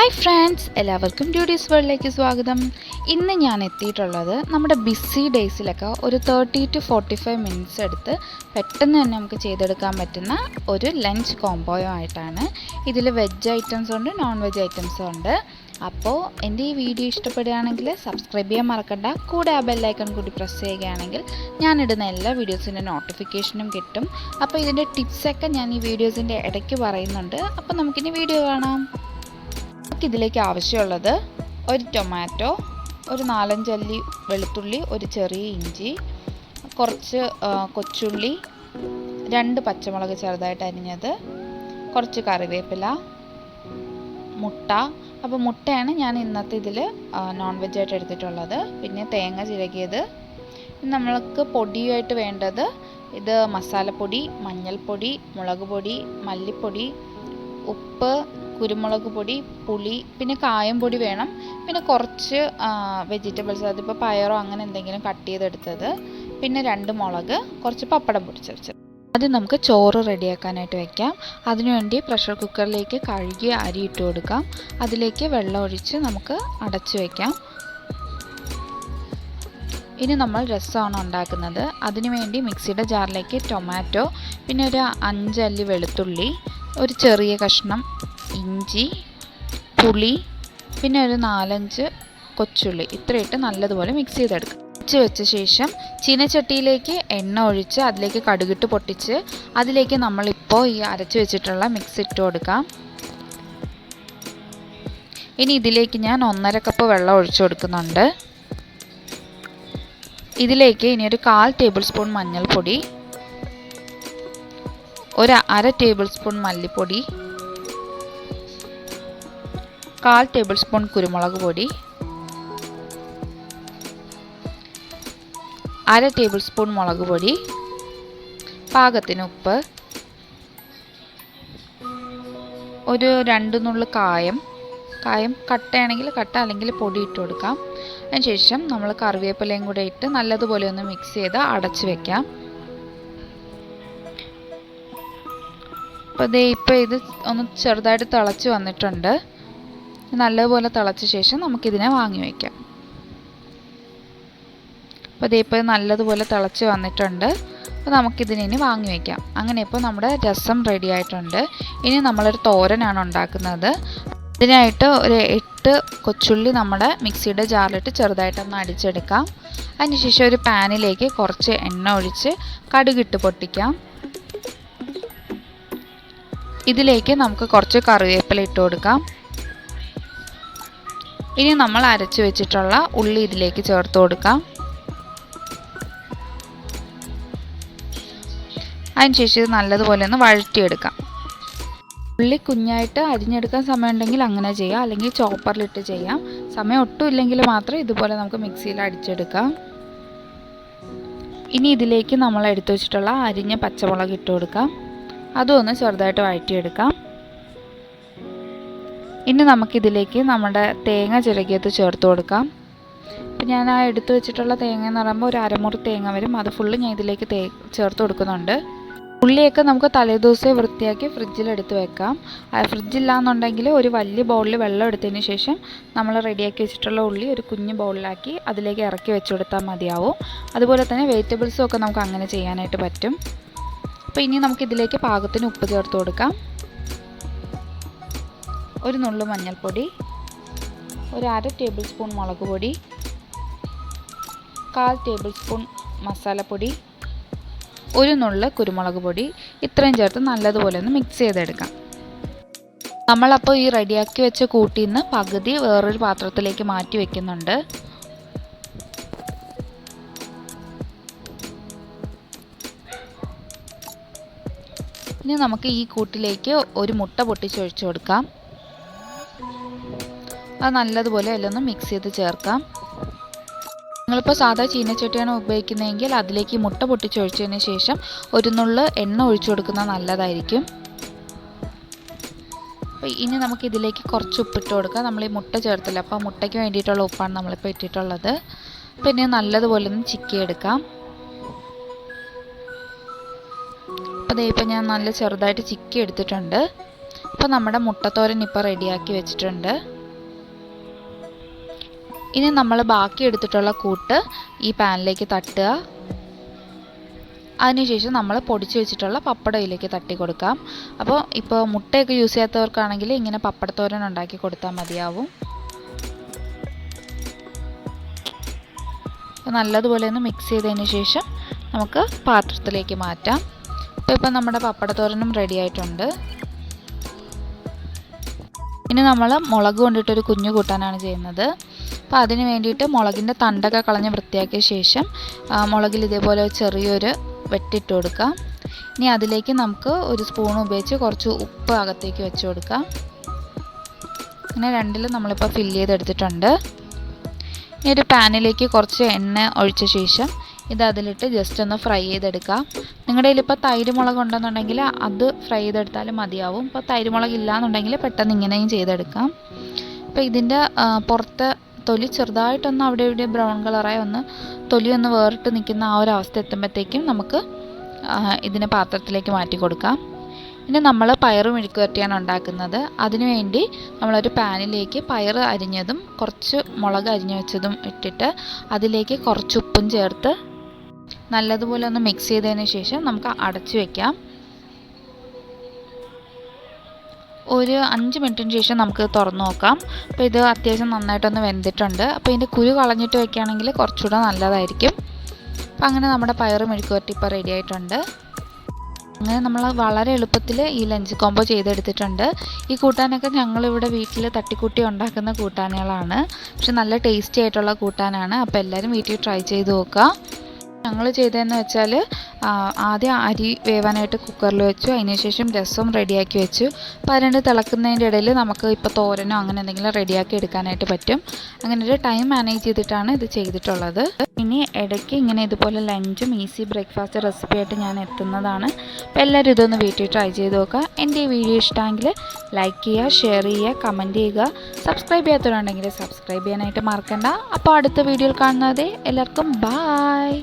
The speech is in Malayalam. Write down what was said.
ഹായ് ഫ്രണ്ട്സ്, എല്ലാവർക്കും ഡ്യൂഡീസ് വേൾഡിലേക്ക് സ്വാഗതം. ഇന്ന് ഞാൻ എത്തിയിട്ടുള്ളത് നമ്മുടെ ബിസി ഡേയ്സിലൊക്കെ ഒരു 30-45 മിനിറ്റ്സ് എടുത്ത് പെട്ടെന്ന് തന്നെ നമുക്ക് ചെയ്തെടുക്കാൻ പറ്റുന്ന ഒരു ലഞ്ച് കോംബോയോ ആയിട്ടാണ്. ഇതിൽ വെജ് ഐറ്റംസ് ഉണ്ട്, നോൺ വെജ് ഐറ്റംസും ഉണ്ട്. അപ്പോൾ എൻ്റെ ഈ വീഡിയോ ഇഷ്ടപ്പെടുകയാണെങ്കിൽ സബ്സ്ക്രൈബ് ചെയ്യാൻ മറക്കണ്ട. കൂടെ ആ ബെല്ലൈക്കൺ കൂടി പ്രസ് ചെയ്യുകയാണെങ്കിൽ ഞാനിടുന്ന എല്ലാ വീഡിയോസിൻ്റെ നോട്ടിഫിക്കേഷനും കിട്ടും. അപ്പോൾ ഇതിൻ്റെ ടിപ്സൊക്കെ ഞാൻ ഈ വീഡിയോസിൻ്റെ ഇടയ്ക്ക് പറയുന്നുണ്ട്. അപ്പോൾ നമുക്കിനി വീഡിയോ കാണാം. ഇതിലേക്ക് ആവശ്യമുള്ളത് ഒരു ടൊമാറ്റോ, ഒരു 4-5 അല്ലി വെളുത്തുള്ളി, ഒരു ചെറിയ ഇഞ്ചി, കുറച്ച് കൊച്ചുള്ളി, 2 പച്ചമുളക് ചെറുതായിട്ട് അരിഞ്ഞത്, കുറച്ച് കറിവേപ്പില, മുട്ട. അപ്പോൾ മുട്ടയാണ് ഞാൻ ഇന്നത്തെ ഇതിൽ നോൺ വെജായിട്ട് എടുത്തിട്ടുള്ളത്. പിന്നെ തേങ്ങ ചിരകിയത്. നമ്മൾക്ക് പൊടിയായിട്ട് വേണ്ടത് ഇത് മസാലപ്പൊടി, മഞ്ഞൾപ്പൊടി, മുളക് പൊടി, മല്ലിപ്പൊടി, ഉപ്പ്, കുരുമുളക് പൊടി, പുളി, പിന്നെ കായം പൊടി വേണം. പിന്നെ കുറച്ച് വെജിറ്റബിൾസ്, അതിപ്പോൾ പയറോ അങ്ങനെ എന്തെങ്കിലും കട്ട് ചെയ്തെടുത്തത്, പിന്നെ 2 മുളക്, കുറച്ച് പപ്പടം പൊടിച്ച്. ആദ്യം നമുക്ക് ചോറ് റെഡിയാക്കാനായിട്ട് വയ്ക്കാം. അതിനുവേണ്ടി പ്രഷർ കുക്കറിലേക്ക് കഴുകി അരി ഇട്ട് കൊടുക്കാം. അതിലേക്ക് വെള്ളം ഒഴിച്ച് നമുക്ക് അടച്ചു വയ്ക്കാം. ഇനി നമ്മൾ രസമാണ് ഉണ്ടാക്കുന്നത്. അതിനുവേണ്ടി മിക്സിയുടെ ജാറിലേക്ക് ടൊമാറ്റോ, പിന്നെ ഒരു 5 അല്ലി വെളുത്തുള്ളി, ഒരു ചെറിയ കഷ്ണം ഇഞ്ചി, പുളി, പിന്നെ ഒരു 4-5 കൊച്ചുള്ളി, ഇത്രയിട്ട് നല്ലതുപോലെ മിക്സ് ചെയ്തെടുക്കുക. വെച്ച ശേഷം ചീനച്ചട്ടിയിലേക്ക് എണ്ണ ഒഴിച്ച് അതിലേക്ക് കടുകിട്ട് പൊട്ടിച്ച് അതിലേക്ക് നമ്മളിപ്പോൾ ഈ അരച്ച് വെച്ചിട്ടുള്ള മിക്സ് ഇട്ട് കൊടുക്കാം. ഇനി ഇതിലേക്ക് ഞാൻ 1.5 കപ്പ് വെള്ളം ഒഴിച്ചു കൊടുക്കുന്നുണ്ട്. ഇതിലേക്ക് ഇനി ഒരു 1/4 ടേബിൾ സ്പൂൺ മഞ്ഞൾപ്പൊടി, ഒരു 1/2 ടേബിൾ സ്പൂൺ മല്ലിപ്പൊടി, 1/4 ടേബിൾ സ്പൂൺ കുരുമുളക് പൊടി, 1/2 ടേബിൾ സ്പൂൺ മുളക് പൊടി, പാകത്തിന് ഉപ്പ്, ഒരു 2 നുള്ള് കായം കട്ടയാണെങ്കിൽ കട്ട, അല്ലെങ്കിൽ പൊടി ഇട്ട് കൊടുക്കാം. അതിനുശേഷം നമ്മൾ കറിവേപ്പിലയും കൂടെ ഇട്ട് നല്ലതുപോലെ ഒന്ന് മിക്സ് ചെയ്ത് അടച്ച് വയ്ക്കാം. ഇപ്പോൾ ഇത് ഒന്ന് ചെറുതായിട്ട് തിളച്ച് വന്നിട്ടുണ്ട്. നല്ലതുപോലെ തിളച്ച ശേഷം നമുക്കിതിനെ വാങ്ങി വയ്ക്കാം. അപ്പോൾ ഇപ്പോൾ നല്ലതുപോലെ തിളച്ച് വന്നിട്ടുണ്ട്. അപ്പോൾ നമുക്കിതിനെ ഇനി വാങ്ങി വയ്ക്കാം. അങ്ങനെ ഇപ്പോൾ നമ്മുടെ രസം റെഡി ആയിട്ടുണ്ട്. ഇനി നമ്മളൊരു തോരനാണ് ഉണ്ടാക്കുന്നത്. ഇതിനായിട്ട് ഒരു 8 കൊച്ചുള്ളി നമ്മുടെ മിക്സിയുടെ ജാറിലിട്ട് ചെറുതായിട്ടൊന്ന് അടിച്ചെടുക്കാം. അതിനുശേഷം ഒരു പാനിലേക്ക് കുറച്ച് എണ്ണ ഒഴിച്ച് കടുകിട്ട് പൊട്ടിക്കാം. ഇതിലേക്ക് നമുക്ക് കുറച്ച് കറിവേപ്പില ഇട്ട് കൊടുക്കാം. ഇനി നമ്മൾ അരച്ച് വെച്ചിട്ടുള്ള ഉള്ളി ഇതിലേക്ക് ചേർത്ത് കൊടുക്കാം. അതിനുശേഷം ഇത് നല്ലതുപോലെ ഒന്ന് വഴറ്റിയെടുക്കാം. ഉള്ളി കുഞ്ഞായിട്ട് അരിഞ്ഞെടുക്കാൻ സമയമുണ്ടെങ്കിൽ അങ്ങനെ ചെയ്യാം, അല്ലെങ്കിൽ ചോപ്പറിലിട്ട് ചെയ്യാം. സമയം ഒട്ടും ഇല്ലെങ്കിൽ മാത്രം ഇതുപോലെ നമുക്ക് മിക്സിയിൽ അടിച്ചെടുക്കാം. ഇനി ഇതിലേക്ക് നമ്മൾ എടുത്തു വെച്ചിട്ടുള്ള അരിഞ്ഞ പച്ചമുളക് ഇട്ട് കൊടുക്കാം. അതും ഒന്ന് ചെറുതായിട്ട് വഴറ്റിയെടുക്കാം. ഇനി നമുക്കിതിലേക്ക് നമ്മുടെ തേങ്ങ ചിരകിയത് ചേർത്ത് കൊടുക്കാം. അപ്പം ഞാൻ എടുത്തു വെച്ചിട്ടുള്ള തേങ്ങ എന്ന് പറയുമ്പോൾ ഒരു അരമുറി തേങ്ങ വരും. അത് ഫുള്ള് ഞാൻ ഇതിലേക്ക് ചേർത്ത് കൊടുക്കുന്നുണ്ട്. ഉള്ളിയൊക്കെ നമുക്ക് തലേദിവസമേ വൃത്തിയാക്കി ഫ്രിഡ്ജിലെടുത്ത് വെക്കാം. ഫ്രിഡ്ജില്ലാന്നുണ്ടെങ്കിൽ ഒരു വലിയ ബൗളിൽ വെള്ളം എടുത്തതിന് ശേഷം നമ്മൾ റെഡിയാക്കി വെച്ചിട്ടുള്ള ഉള്ളി ഒരു കുഞ്ഞ് ബൗളിലാക്കി അതിലേക്ക് ഇറക്കി വെച്ച് കൊടുത്താൽ മതിയാവും. അതുപോലെ തന്നെ വെജിറ്റബിൾസും ഒക്കെ നമുക്ക് അങ്ങനെ ചെയ്യാനായിട്ട് പറ്റും. അപ്പോൾ ഇനി നമുക്കിതിലേക്ക് പാകത്തിന് ഉപ്പ് ചേർത്ത് കൊടുക്കാം. ഒരു നുള്ളു മഞ്ഞൾപ്പൊടി, ഒരു 1/2 ടേബിൾ സ്പൂൺ മുളക് പൊടി, 1/4 ടേബിൾ സ്പൂൺ മസാലപ്പൊടി, ഒരു നുള്ള് കുരുമുളക് പൊടി, ഇത്രയും ചേർത്ത് നല്ലതുപോലെ ഒന്ന് മിക്സ് ചെയ്തെടുക്കാം. നമ്മളപ്പോൾ ഈ റെഡിയാക്കി വെച്ച കൂട്ടിൽ നിന്ന് പകുതി വേറൊരു പാത്രത്തിലേക്ക് മാറ്റി വയ്ക്കുന്നുണ്ട്. ഇനി നമുക്ക് ഈ കൂട്ടിലേക്ക് ഒരു മുട്ട പൊട്ടിച്ചൊഴിച്ചു കൊടുക്കാം. അത് നല്ലതുപോലെ എല്ലാം ഒന്ന് മിക്സ് ചെയ്ത് ചേർക്കാം. നിങ്ങളിപ്പോൾ സാധാ ചീനച്ചട്ടിയാണ് ഉപയോഗിക്കുന്നതെങ്കിൽ അതിലേക്ക് മുട്ട പൊട്ടിച്ചൊഴിച്ചതിന് ശേഷം ഒരു നുള്ള് എണ്ണ ഒഴിച്ചു കൊടുക്കുന്നത് നല്ലതായിരിക്കും. അപ്പോൾ ഇനി നമുക്കിതിലേക്ക് കുറച്ച് ഉപ്പിട്ട് കൊടുക്കാം. നമ്മൾ ഈ മുട്ട ചേർത്തില്ല, അപ്പോൾ മുട്ടയ്ക്ക് വേണ്ടിയിട്ടുള്ള ഉപ്പാണ് നമ്മളിപ്പോൾ ഇട്ടിട്ടുള്ളത്. പിന്നെ നല്ലതുപോലെ ഒന്ന് ചിക്കിയെടുക്കാം. അപ്പോൾ ഇപ്പോൾ ഞാൻ നല്ല ചെറുതായിട്ട് ചിക്കി എടുത്തിട്ടുണ്ട്. അപ്പോൾ നമ്മുടെ മുട്ടത്തോരൻ ഇപ്പോൾ റെഡിയാക്കി വെച്ചിട്ടുണ്ട്. ഇനി നമ്മൾ ബാക്കി എടുത്തിട്ടുള്ള കൂട്ട് ഈ പാനിലേക്ക് തട്ടുക. അതിനുശേഷം നമ്മൾ പൊടിച്ച് വെച്ചിട്ടുള്ള പപ്പടം ഇതിലേക്ക് തട്ടി കൊടുക്കാം. അപ്പോൾ ഇപ്പോൾ മുട്ടയൊക്കെ യൂസ് ചെയ്യാത്തവർക്കാണെങ്കിൽ ഇങ്ങനെ പപ്പടത്തോരൻ ഉണ്ടാക്കി കൊടുത്താൽ മതിയാവും. അപ്പോൾ നല്ലതുപോലെ ഒന്ന് മിക്സ് ചെയ്തതിന് ശേഷം നമുക്ക് പാത്രത്തിലേക്ക് മാറ്റാം. ഇപ്പോൾ നമ്മുടെ പപ്പടത്തോരനും റെഡി ആയിട്ടുണ്ട്. ഇനി നമ്മൾ മുളക് കൊണ്ടിട്ടൊരു കുഞ്ഞു കൂട്ടാനാണ് ചെയ്യുന്നത്. അപ്പോൾ അതിന് വേണ്ടിയിട്ട് മുളകിൻ്റെ തണ്ടൊക്കെ കളഞ്ഞ് വൃത്തിയാക്കിയ ശേഷം മുളകിൽ ഇതേപോലെ ചെറിയൊരു വെട്ടിട്ട് കൊടുക്കാം. ഇനി അതിലേക്ക് നമുക്ക് ഒരു സ്പൂൺ ഉപയോഗിച്ച് കുറച്ച് ഉപ്പ് അകത്തേക്ക് വെച്ച് കൊടുക്കാം. അങ്ങനെ രണ്ടിലും നമ്മളിപ്പോൾ ഫില്ല് ചെയ്തെടുത്തിട്ടുണ്ട്. ഇനി ഒരു പാനിലേക്ക് കുറച്ച് എണ്ണ ഒഴിച്ച ശേഷം ഇത് അതിലിട്ട് ജസ്റ്റ് ഒന്ന് ഫ്രൈ ചെയ്തെടുക്കാം. നിങ്ങളുടെ കയ്യിൽ ഇപ്പോൾ തൈര് മുളക് ഉണ്ടെന്നുണ്ടെങ്കിൽ അത് ഫ്രൈ ചെയ്തെടുത്താലും മതിയാവും. ഇപ്പോൾ തൈര് മുളക് ഇല്ലയെന്നുണ്ടെങ്കിൽ പെട്ടെന്ന് ഇങ്ങനെയും ചെയ്തെടുക്കാം. അപ്പോൾ ഇതിൻ്റെ പുറത്ത് തൊലി ചെറുതായിട്ടൊന്ന് അവിടെ ഇവിടെ ബ്രൗൺ കളറായി തൊലി ഒന്ന് വേറിട്ട് നിൽക്കുന്ന ആ ഒരു അവസ്ഥ എത്തുമ്പോഴത്തേക്കും നമുക്ക് ഇതിനെ പാത്രത്തിലേക്ക് മാറ്റി കൊടുക്കാം. ഇനി നമ്മൾ പയർ മെഴുക്ക് വരട്ടിയാണ് ഉണ്ടാക്കുന്നത്. അതിനുവേണ്ടി നമ്മളൊരു പാനിലേക്ക് പയർ അരിഞ്ഞതും കുറച്ച് മുളക് അരിഞ്ഞു വെച്ചതും ഇട്ടിട്ട് അതിലേക്ക് കുറച്ച് ഉപ്പും ചേർത്ത് നല്ലതുപോലെ ഒന്ന് മിക്സ് ചെയ്തതിന് ശേഷം നമുക്ക് അടച്ചു വയ്ക്കാം. ഒരു 5 മിനിറ്റിന് ശേഷം നമുക്ക് തുറന്നു നോക്കാം. അപ്പോൾ ഇത് അത്യാവശ്യം നന്നായിട്ടൊന്ന് വെന്തിട്ടുണ്ട്. അപ്പോൾ ഇതിൻ്റെ കുരു കളഞ്ഞിട്ട് വെക്കുകയാണെങ്കിൽ കുറച്ചുകൂടെ നല്ലതായിരിക്കും. അപ്പോൾ അങ്ങനെ നമ്മുടെ പയർ മെഴുക്ക് വരട്ടി ഇപ്പോൾ റെഡി ആയിട്ടുണ്ട്. അങ്ങനെ നമ്മൾ വളരെ എളുപ്പത്തിൽ ഈ ലഞ്ച് കോംബോ ചെയ്തെടുത്തിട്ടുണ്ട്. ഈ കൂട്ടാനൊക്കെ ഞങ്ങളിവിടെ വീട്ടിൽ തട്ടിക്കൂട്ടി ഉണ്ടാക്കുന്ന കൂട്ടാനുകളാണ്. പക്ഷെ നല്ല ടേസ്റ്റി ആയിട്ടുള്ള കൂട്ടാനാണ്. അപ്പോൾ എല്ലാവരും വീട്ടിൽ ട്രൈ ചെയ്ത് നോക്കുക. ഞങ്ങൾ ചെയ്തതെന്ന് വെച്ചാൽ ആദ്യം അരി വേവാനായിട്ട് കുക്കറിൽ വെച്ചു. അതിനുശേഷം രസം റെഡിയാക്കി വെച്ചു. അപ്പോൾ അതിൻ്റെ തിളക്കുന്നതിൻ്റെ ഇടയിൽ നമുക്ക് ഇപ്പോൾ തോരനോ അങ്ങനെ എന്തെങ്കിലും റെഡിയാക്കി എടുക്കാനായിട്ട് പറ്റും. അങ്ങനെ ഒരു ടൈം മാനേജ് ചെയ്തിട്ടാണ് ഇത് ചെയ്തിട്ടുള്ളത്. ഇനി ഇടയ്ക്ക് ഇങ്ങനെ ഇതുപോലെ ലഞ്ചും ഈസി ബ്രേക്ക്ഫാസ്റ്റ് റെസിപ്പി ആയിട്ട് ഞാൻ എത്തുന്നതാണ്. അപ്പോൾ എല്ലാവരും ഇതൊന്ന് വീട്ടിൽ ട്രൈ ചെയ്ത് നോക്കുക. എൻ്റെ ഈ വീഡിയോ ഇഷ്ടമെങ്കിൽ ലൈക്ക് ചെയ്യുക, ഷെയർ ചെയ്യുക, കമൻറ്റ് ചെയ്യുക. സബ്സ്ക്രൈബ് ചെയ്യാത്തവരുണ്ടെങ്കിൽ സബ്സ്ക്രൈബ് ചെയ്യാനായിട്ട് മറക്കണ്ട. അപ്പോൾ അടുത്ത വീഡിയോയിൽ കാണുന്നത് എല്ലാവർക്കും ബായ്.